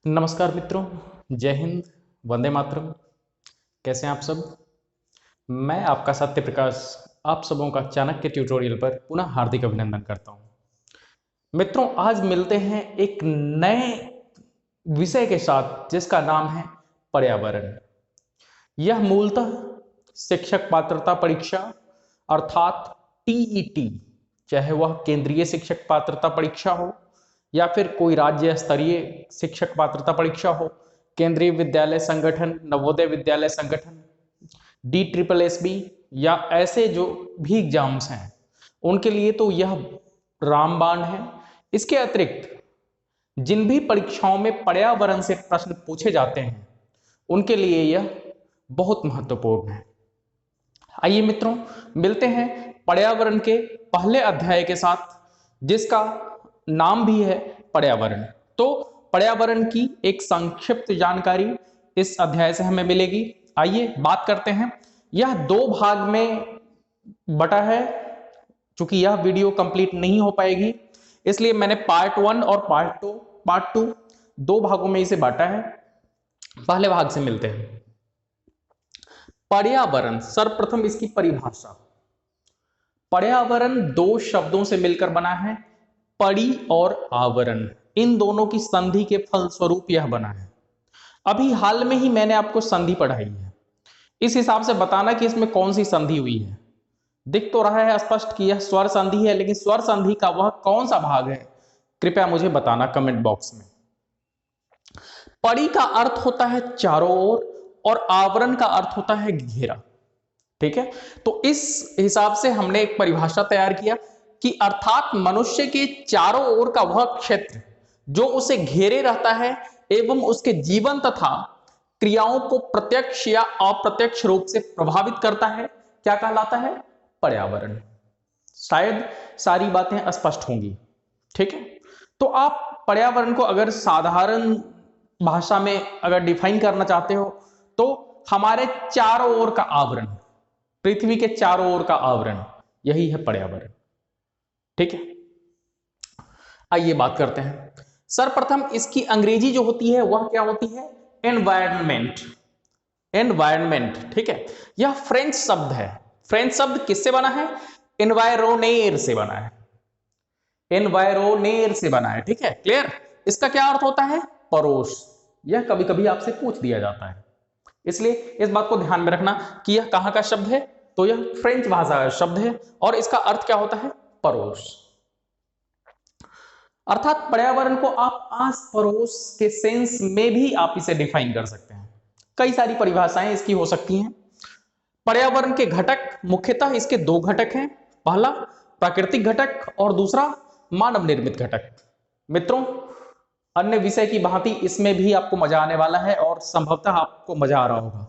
नमस्कार मित्रों, जय हिंद, वंदे मातरम। कैसे हैं आप सब? मैं आपका सत्य प्रकाश आप सबों का चाणक्य ट्यूटोरियल पर पुनः हार्दिक अभिनंदन करता हूं। मित्रों, आज मिलते हैं एक नए विषय के साथ जिसका नाम है पर्यावरण। यह मूलतः शिक्षक पात्रता परीक्षा अर्थात टीईटी, चाहे वह केंद्रीय शिक्षक पात्रता परीक्षा हो या फिर कोई राज्य स्तरीय शिक्षक पात्रता परीक्षा हो, केंद्रीय विद्यालय संगठन, नवोदय विद्यालय संगठन, DSSB या ऐसे जो भी एग्जाम्स हैं, उनके लिए तो यह रामबाण है। इसके अतिरिक्त जिन भी परीक्षाओं में पर्यावरण से प्रश्न पूछे जाते हैं, उनके लिए यह बहुत महत्वपूर्ण है। आइए मित्रों, मिलते हैं पर्यावरण के पहले अध्याय के साथ, जिसका नाम भी है पर्यावरण। तो पर्यावरण की एक संक्षिप्त जानकारी इस अध्याय से हमें मिलेगी। आइए बात करते हैं। यह दो भाग में बटा है। चूंकि यह वीडियो कंप्लीट नहीं हो पाएगी, इसलिए मैंने पार्ट 1 और पार्ट टू दो भागों में इसे बांटा है। पहले भाग से मिलते हैं। पर्यावरण, सर्वप्रथम इसकी परिभाषा। पर्यावरण दो शब्दों से मिलकर बना है, परि और आवरण। इन दोनों की संधि के फलस्वरूप यह बना है। अभी हाल में ही मैंने आपको संधि पढ़ाई है, इस हिसाब से बताना कि इसमें कौन सी संधि हुई है। दिख तो रहा है स्पष्ट कि यह स्वर संधि है, लेकिन स्वर संधि का वह कौन सा भाग है, कृपया मुझे बताना कमेंट बॉक्स में। परि का अर्थ होता है चारों ओर और आवरण का अर्थ होता है घेरा। ठीक है, तो इस हिसाब से हमने एक परिभाषा तैयार किया कि अर्थात मनुष्य के चारों ओर का वह क्षेत्र जो उसे घेरे रहता है एवं उसके जीवन तथा क्रियाओं को प्रत्यक्ष या अप्रत्यक्ष रूप से प्रभावित करता है, क्या कहलाता है? पर्यावरण। शायद सारी बातें स्पष्ट होंगी। ठीक है, तो आप पर्यावरण को अगर साधारण भाषा में अगर डिफाइन करना चाहते हो तो हमारे चारों ओर का आवरण, पृथ्वी के चारों ओर का आवरण, यही है पर्यावरण। ठीक है, आइए बात करते हैं। सर्वप्रथम इसकी अंग्रेजी जो होती है वह क्या होती है? एनवायरनमेंट। एनवायरनमेंट, ठीक है, यह फ्रेंच शब्द है। फ्रेंच शब्द किससे बना है? एनवायरोनेर से बना है। एनवायरोनेर से बना है। ठीक है, क्लियर। इसका क्या अर्थ होता है? पड़ोस। यह कभी कभी आपसे पूछ दिया जाता है, इसलिए इस बात को ध्यान में रखना कि यह कहां का शब्द है। तो यह फ्रेंच भाषा का शब्द है और इसका अर्थ क्या होता है? पड़ोस। अर्थात पर्यावरण को आप आस पड़ोस के सेंस में भी आप इसे डिफाइन कर सकते हैं। कई सारी परिभाषाएं इसकी हो सकती हैं। पर्यावरण के घटक, मुख्यतः इसके दो घटक हैं। पहला प्राकृतिक घटक और दूसरा मानव निर्मित घटक। मित्रों, अन्य विषय की भांति इसमें भी आपको मजा आने वाला है और संभवतः आपको मजा आ रहा होगा।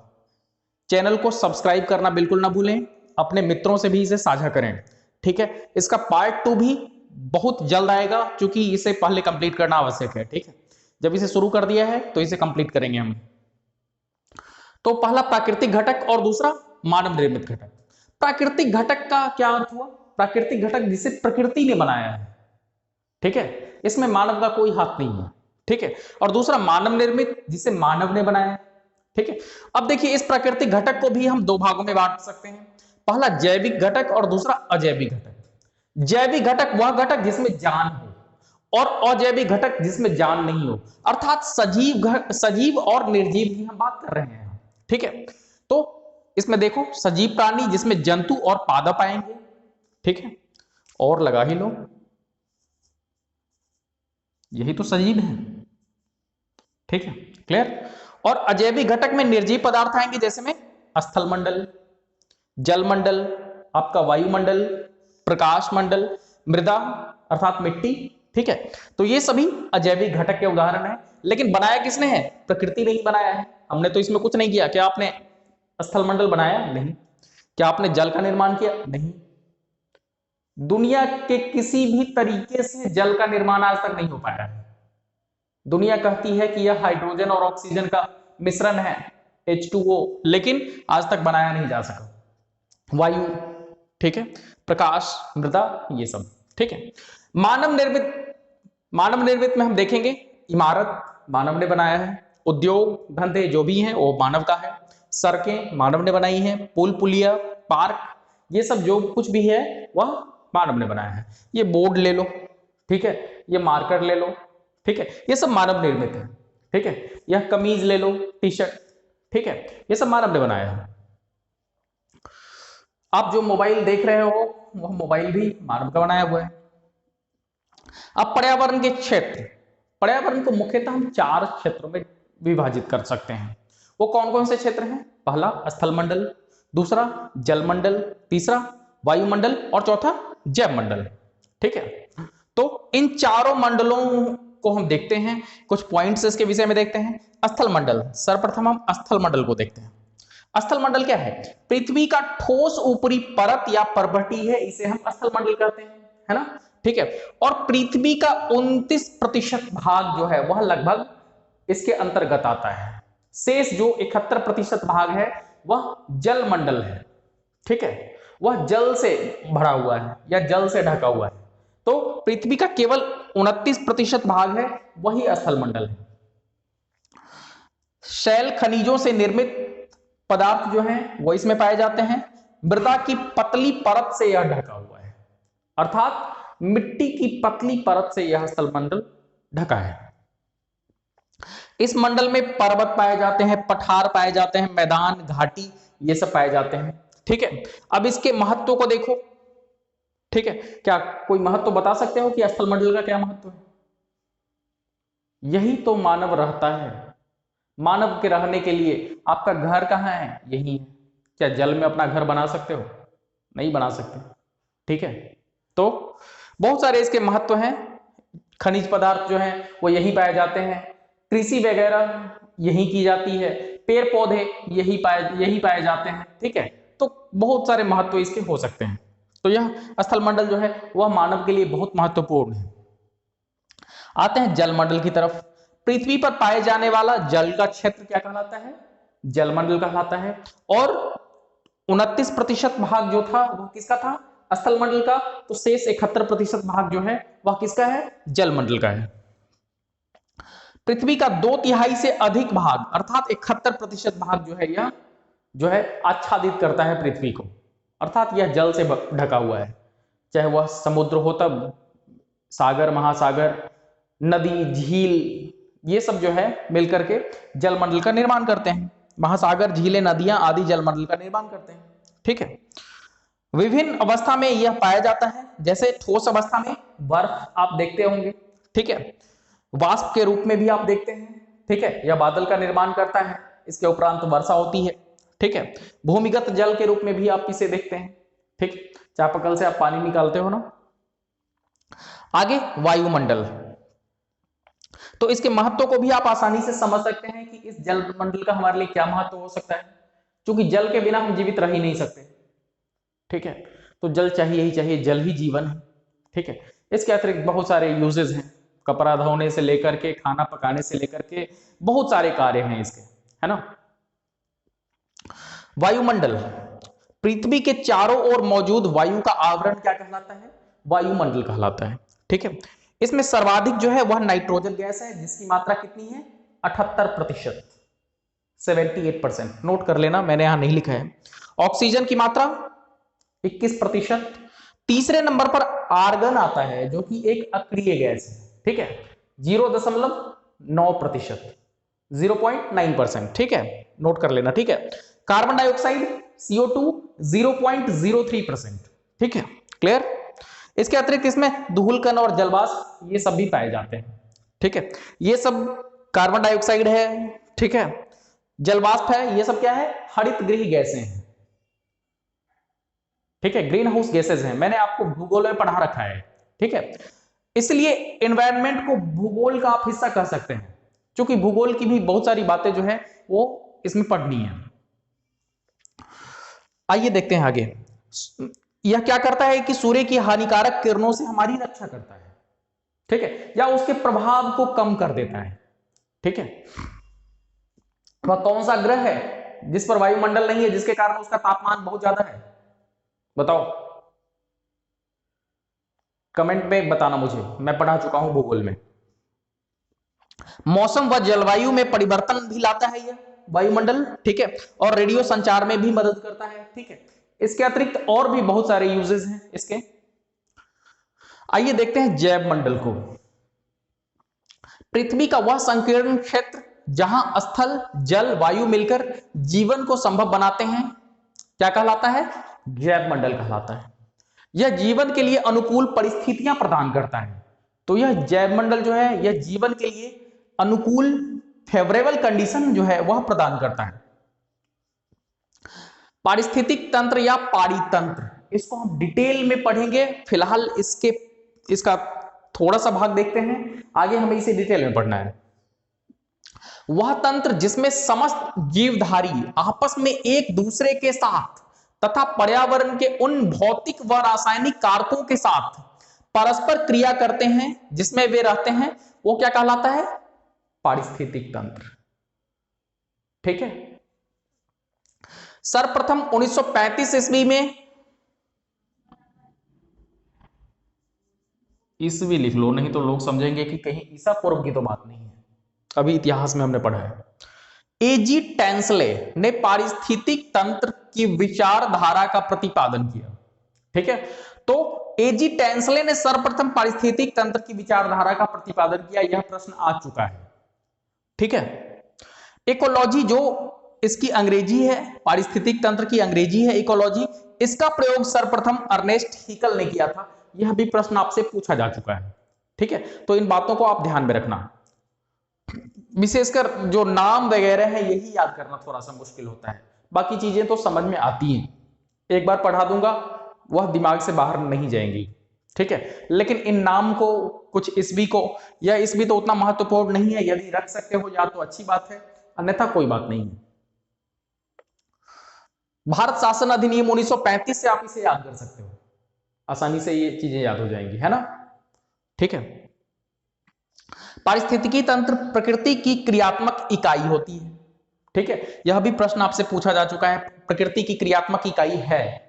चैनल को सब्सक्राइब करना बिल्कुल ना भूलें, अपने मित्रों से भी इसे साझा करें। ठीक है, इसका पार्ट 2 भी बहुत जल्द आएगा, क्योंकि इसे पहले कंप्लीट करना आवश्यक है। ठीक है, जब इसे शुरू कर दिया है तो इसे कंप्लीट करेंगे हम। तो पहला प्राकृतिक घटक और दूसरा मानव निर्मित घटक। प्राकृतिक घटक का क्या अर्थ हुआ? प्राकृतिक घटक जिसे प्रकृति ने बनाया है। ठीक है, इसमें मानव का कोई हाथ नहीं है। ठीक है, और दूसरा मानव निर्मित, जिसे मानव ने बनाया है। ठीक है, अब देखिए, इस प्राकृतिक घटक को भी हम दो भागों में बांट सकते हैं। पहला जैविक घटक और दूसरा अजैविक घटक। जैविक घटक वह घटक जिसमें जान हो और अजैविक घटक जिसमें जान नहीं हो, अर्थात सजीव और निर्जीव की हम बात कर रहे हैं। ठीक है, तो इसमें देखो, सजीव प्राणी जिसमें जंतु और पादप आएंगे। ठीक है, और लगा ही लो, यही तो सजीव है। ठीक है, क्लियर। और अजैविक घटक में निर्जीव पदार्थ आएंगे, जैसे में स्थल मंडल, जल मंडल, आपका वायुमंडल, प्रकाश मंडल, मृदा अर्थात मिट्टी। ठीक है, तो ये सभी अजैविक घटक के उदाहरण हैं। लेकिन बनाया किसने है? प्रकृति ने ही बनाया है। हमने तो इसमें कुछ नहीं किया। क्या आपने स्थल मंडल बनाया? नहीं। क्या आपने जल का निर्माण किया? नहीं। दुनिया के किसी भी तरीके से जल का निर्माण आज तक नहीं हो पाया है। दुनिया कहती है कि यह हाइड्रोजन और ऑक्सीजन का मिश्रण है, H2O, लेकिन आज तक बनाया नहीं जा सका। वायु, ठीक है, प्रकाश, मृदा, ये सब। ठीक है, मानव निर्मित में हम देखेंगे इमारत, मानव ने बनाया है। उद्योग धंधे जो भी हैं वो मानव का है। सड़कें मानव ने बनाई हैं। पुल पुलिया पार्क ये सब जो कुछ भी है वह मानव ने बनाया है। ये बोर्ड ले लो, ठीक है, ये मार्कर ले लो, ठीक है, ये सब मानव निर्मित है। ठीक है, यह कमीज ले लो, टी शर्ट, ठीक है, ये सब मानव ने बनाया है। आप जो मोबाइल देख रहे हो वह मोबाइल भी मानव का बनाया हुआ है। अब पर्यावरण के क्षेत्र, पर्यावरण को मुख्यतः हम 4 क्षेत्रों में विभाजित कर सकते हैं। वो कौन कौन से क्षेत्र हैं? पहला स्थल मंडल, दूसरा जल मंडल, तीसरा वायुमंडल और चौथा जैव मंडल। ठीक है, तो इन चारों मंडलों को हम देखते हैं, कुछ पॉइंट्स इसके विषय में देखते हैं। स्थल मंडल, सर्वप्रथम हम स्थल मंडल को देखते हैं। स्थल मंडल क्या है? पृथ्वी का ठोस ऊपरी परत या परवटी है, इसे हम स्थल मंडल कहते हैं, है ना? ठीक है, और पृथ्वी का 29% भाग जो है वह लगभग इसके अंतर्गत आता है। शेष जो 71% भाग है वह जल मंडल है। ठीक है, वह जल से भरा हुआ है या जल से ढका हुआ है। तो पृथ्वी का केवल 29% भाग है वही स्थल मंडल है। शैल खनिजों से निर्मित पदार्थ जो हैं वो इसमें पाए जाते हैं। मृदा की पतली परत से यह ढका हुआ है, अर्थात मिट्टी की पतली परत से यह स्थल मंडल ढका है। इस मंडल में पर्वत पाए जाते हैं, पठार पाए जाते हैं, मैदान, घाटी ये सब पाए जाते हैं। ठीक है, अब इसके महत्व को देखो। ठीक है, क्या कोई महत्व बता सकते हो कि स्थल मंडल का क्या महत्व है? यही तो मानव रहता है। मानव के रहने के लिए आपका घर कहाँ है? यही है। क्या जल में अपना घर बना सकते हो? नहीं बना सकते। ठीक है, तो बहुत सारे इसके महत्व हैं। खनिज पदार्थ जो हैं वो यही पाए जाते हैं। कृषि वगैरह यही की जाती है। पेड़ पौधे यही पाए जाते हैं। ठीक है, तो बहुत सारे महत्व इसके हो सकते हैं। तो यह स्थल मंडल जो है वह मानव के लिए बहुत महत्वपूर्ण है। आते हैं जल मंडल की तरफ। पृथ्वी पर पाए जाने वाला जल का क्षेत्र क्या कहलाता है? जल मंडल कहलाता है। और 29% भाग जो था वो किसका था? स्थल मंडल का। तो शेष 71% भाग जो है वह किसका है? जल मंडल का है। पृथ्वी का 2/3 से अधिक भाग अर्थात 71% भाग जो है यह जो है आच्छादित करता है पृथ्वी को, अर्थात यह जल से ढका हुआ है। चाहे वह समुद्र हो, तब सागर, महासागर, नदी, झील ये सब जो है मिलकर के जलमंडल का निर्माण करते हैं। महासागर, झीलें, नदियां आदि जलमंडल का निर्माण करते हैं। ठीक है, विभिन्न अवस्था में यह पाया जाता है। जैसे ठोस अवस्था में बर्फ आप देखते होंगे। ठीक है, वाष्प के रूप में भी आप देखते हैं। ठीक है, यह बादल का निर्माण करता है। इसके उपरांत वर्षा होती है। ठीक है, भूमिगत जल के रूप में भी आप इसे देखते हैं। ठीक, चापाकल से आप पानी निकालते हो ना। आगे वायुमंडल, तो इसके महत्व को भी आप आसानी से समझ सकते हैं कि इस जल मंडल का हमारे लिए क्या महत्व हो सकता है, क्योंकि जल के बिना हम जीवित रह ही नहीं सकते। ठीक है, तो जल चाहिए ही चाहिए, जल ही जीवन है। ठीक है, इसके अतिरिक्त बहुत सारे यूजेस हैं, कपड़ा धोने से लेकर के खाना पकाने से लेकर के बहुत सारे कार्य हैं इसके, है ना। वायुमंडल, पृथ्वी के चारों ओर मौजूद वायु का आवरण क्या कहलाता है? वायुमंडल कहलाता है। ठीक है, इसमें सर्वाधिक जो है वह नाइट्रोजन गैस है, जिसकी मात्रा कितनी है? 78%, 78%। नोट कर लेना, मैंने यहां नहीं लिखा है। ऑक्सीजन की मात्रा 21%। तीसरे नंबर पर आर्गन आता है जो कि एक अक्रिय गैस है। ठीक है, 0.9%, 0.9%। ठीक है, नोट कर लेना। ठीक है, कार्बन डाइऑक्साइड CO2 0.03%। ठीक है, क्लियर। इसके अतिरिक्त इसमें धूलकण और जलवाष्प ये सब भी पाए जाते हैं। ठीक है, ये सब कार्बन डाइऑक्साइड है। ठीक है, जलवाष्प है, ये सब क्या है? हरित गृह गैसें हैं। ठीक है, ग्रीन हाउस गैसेज हैं, मैंने आपको भूगोल में पढ़ा रखा है। ठीक है, इसलिए एनवायरनमेंट को भूगोल का आप हिस्सा कह सकते हैं, क्योंकि भूगोल की भी बहुत सारी बातें जो है वो इसमें पढ़नी है। आइए देखते हैं आगे। यह क्या करता है कि सूर्य की हानिकारक किरणों से हमारी रक्षा करता है। ठीक है, या उसके प्रभाव को कम कर देता है। ठीक है, वह कौन सा ग्रह है जिस पर वायुमंडल नहीं है, जिसके कारण उसका तापमान बहुत ज्यादा है? बताओ, कमेंट में बताना मुझे, मैं पढ़ा चुका हूं भूगोल में। मौसम व जलवायु में परिवर्तन भी लाता है यह वायुमंडल, ठीक है, और रेडियो संचार में भी मदद करता है, ठीक है। इसके अतिरिक्त और भी बहुत सारे यूजेस हैं इसके। आइए देखते हैं जैव मंडल को। पृथ्वी का वह संकीर्ण क्षेत्र जहां स्थल जल वायु मिलकर जीवन को संभव बनाते हैं क्या कहलाता है? जैव मंडल कहलाता है। यह जीवन के लिए अनुकूल परिस्थितियां प्रदान करता है। तो यह जैव मंडल जो है यह जीवन के लिए अनुकूल फेवरेबल कंडीशन जो है वह प्रदान करता है। पारिस्थितिक तंत्र या पारितंत्र, इसको हम डिटेल में पढ़ेंगे, फिलहाल इसका थोड़ा सा भाग देखते हैं, आगे हमें इसे डिटेल में पढ़ना है। वह तंत्र जिसमें समस्त जीवधारी आपस में एक दूसरे के साथ तथा पर्यावरण के उन भौतिक व रासायनिक कारकों के साथ परस्पर क्रिया करते हैं जिसमें वे रहते हैं, वो क्या कहलाता है? पारिस्थितिक तंत्र, ठीक है। सर्वप्रथम 1935 ईस्वी में, ईस्वी लिख लो नहीं तो लोग समझेंगे कि कहीं ईसा पूर्व की तो बात नहीं है, अभी इतिहास में हमने पढ़ा है। एजी टेंसले ने पारिस्थितिक तंत्र की विचारधारा का प्रतिपादन किया, ठीक है। तो एजी टेंसले ने सर्वप्रथम पारिस्थितिक तंत्र की विचारधारा का प्रतिपादन किया, यह प्रश्न आ चुका है, ठीक है। इकोलॉजी जो इसकी अंग्रेजी है, पारिस्थितिक तंत्र की अंग्रेजी है इकोलॉजी, इसका प्रयोग सर्वप्रथम अर्नेस्ट हिकल ने किया था, यह भी प्रश्न आपसे पूछा जा चुका है, ठीक है। तो इन बातों को आप ध्यान में रखना, विशेषकर जो नाम वगैरह है यही याद करना थोड़ा सा मुश्किल होता है, बाकी चीजें तो समझ में आती हैं, एक बार पढ़ा दूंगा वह दिमाग से बाहर नहीं जाएंगी, ठीक है। लेकिन इन नाम को, कुछ ईस्वी को, या ईस्वी तो उतना महत्वपूर्ण नहीं है, यदि रख सकते हो या तो अच्छी बात है, अन्यथा कोई बात नहीं है। भारत शासन अधिनियम 1935 से आप इसे याद कर सकते हो, आसानी से ये चीजें याद हो जाएंगी, है ना, ठीक है। पारिस्थितिकी तंत्र प्रकृति की क्रियात्मक इकाई होती है, ठीक है, यह भी प्रश्न आपसे पूछा जा चुका है। प्रकृति की क्रियात्मक इकाई है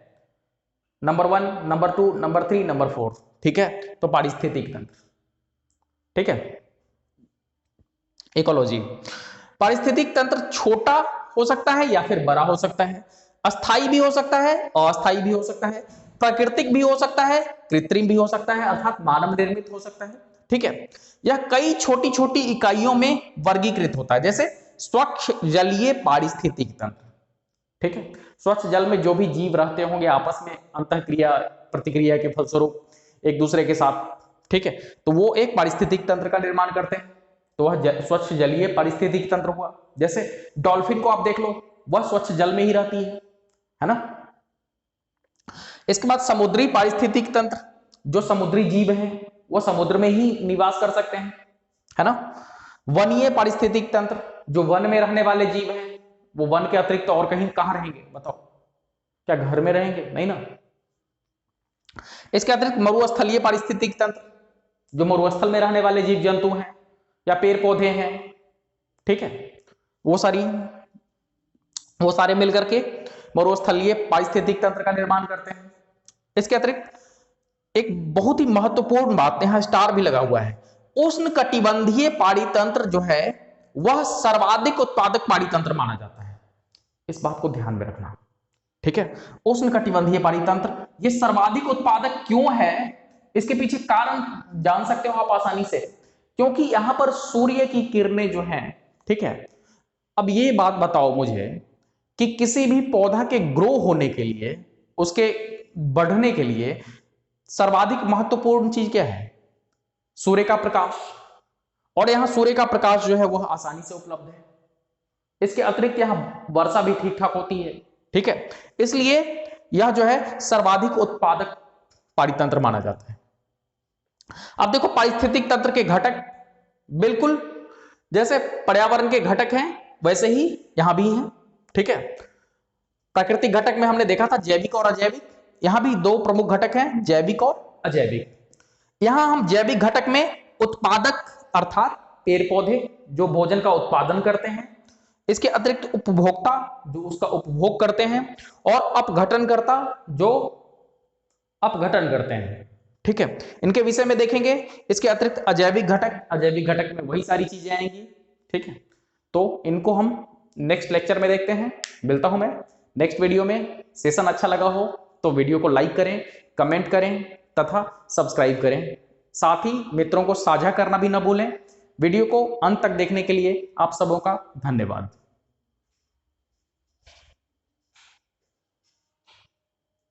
नंबर 1, नंबर 2, नंबर 3, नंबर 4, ठीक है। तो पारिस्थितिक तंत्र, ठीक है। इकोलॉजी, पारिस्थितिक तंत्र छोटा हो सकता है या फिर बड़ा हो सकता है, अस्थाई भी हो सकता है, अस्थाई भी हो सकता है, प्राकृतिक भी हो सकता है, कृत्रिम भी हो सकता है, अर्थात मानव निर्मित हो सकता है, ठीक है। यह कई छोटी छोटी इकाइयों में वर्गीकृत होता है, जैसे स्वच्छ जलीय पारिस्थितिक तंत्र, ठीक है। स्वच्छ जल में जो भी जीव रहते होंगे आपस में अंतःक्रिया प्रतिक्रिया के फलस्वरूप एक दूसरे के साथ, ठीक है, तो वो एक पारिस्थितिक तंत्र का निर्माण करते हैं, तो वह स्वच्छ जलीय पारिस्थितिक तंत्र हुआ। जैसे डॉल्फिन को आप देख लो, वह स्वच्छ जल में ही रहती है ना। इसके बाद समुद्री पारिस्थितिक तंत्र, जो समुद्री जीव हैं वह समुद्र में ही निवास कर सकते हैं, है ना। वनीय पारिस्थितिक तंत्र, जो वन में रहने वाले जीव हैं, वो वन के अतिरिक्त और कहीं कहां रहेंगे बताओ? क्या घर में रहेंगे? नहीं ना। इसके अतिरिक्त मरुस्थलीय पारिस्थितिक तंत्र, जो मरुस्थल में रहने वाले जीव जंतु हैं या पेड़ पौधे हैं, ठीक है, वो सारे मिलकर के मरुस्थलीय पारिस्थितिक तंत्र का निर्माण करते हैं। इसके अतिरिक्त एक बहुत ही महत्वपूर्ण बात, यहां स्टार भी लगा हुआ है, उष्ण कटिबंधीय पारितंत्र जो है वह सर्वाधिक उत्पादक पारितंत्र माना जाता है, इस बात को ध्यान में रखना, ठीक है। उष्ण कटिबंधीय पारितंत्र ये सर्वाधिक उत्पादक क्यों है, इसके पीछे कारण जान सकते हो आप आसानी से, क्योंकि यहां पर सूर्य की किरणें जो हैं, ठीक है। अब ये बात बताओ मुझे कि किसी भी पौधा के ग्रो होने के लिए, उसके बढ़ने के लिए सर्वाधिक महत्वपूर्ण चीज क्या है? सूर्य का प्रकाश, और यहां सूर्य का प्रकाश जो है वह आसानी से उपलब्ध है। इसके अतिरिक्त यहां वर्षा भी ठीक ठाक होती है, ठीक है, इसलिए यह जो है सर्वाधिक उत्पादक पारितंत्र माना जाता है। अब देखो पारिस्थितिक तंत्र के घटक बिल्कुल जैसे पर्यावरण के घटक हैं वैसे ही यहां भी हैं, ठीक है। प्राकृतिक घटक में हमने देखा था जैविक और अजैविक, यहां भी दो प्रमुख घटक हैं, जैविक और अजैविक। यहां हम जैविक घटक में उत्पादक अर्थात पेड़ पौधे जो भोजन का उत्पादन करते हैं, इसके अतिरिक्त उपभोक्ता जो उसका उपभोग करते हैं, और अपघटनकर्ता जो अपघटन करते हैं, ठीक है, इनके विषय में देखेंगे। इसके अतिरिक्त अजैविक घटक में वही सारी चीजें आएंगी। ठीक है, तो इनको हम नेक्स्ट लेक्चर में देखते हैं। मिलता हूं मैं नेक्स्ट वीडियो में। सेशन अच्छा लगा हो तो वीडियो को लाइक करें, कमेंट करें तथा सब्सक्राइब करें। साथ ही मित्रों को साझा करना भी ना भूलें। वीडियो को अंत तक देखने के लिए आप सबों का धन्यवाद।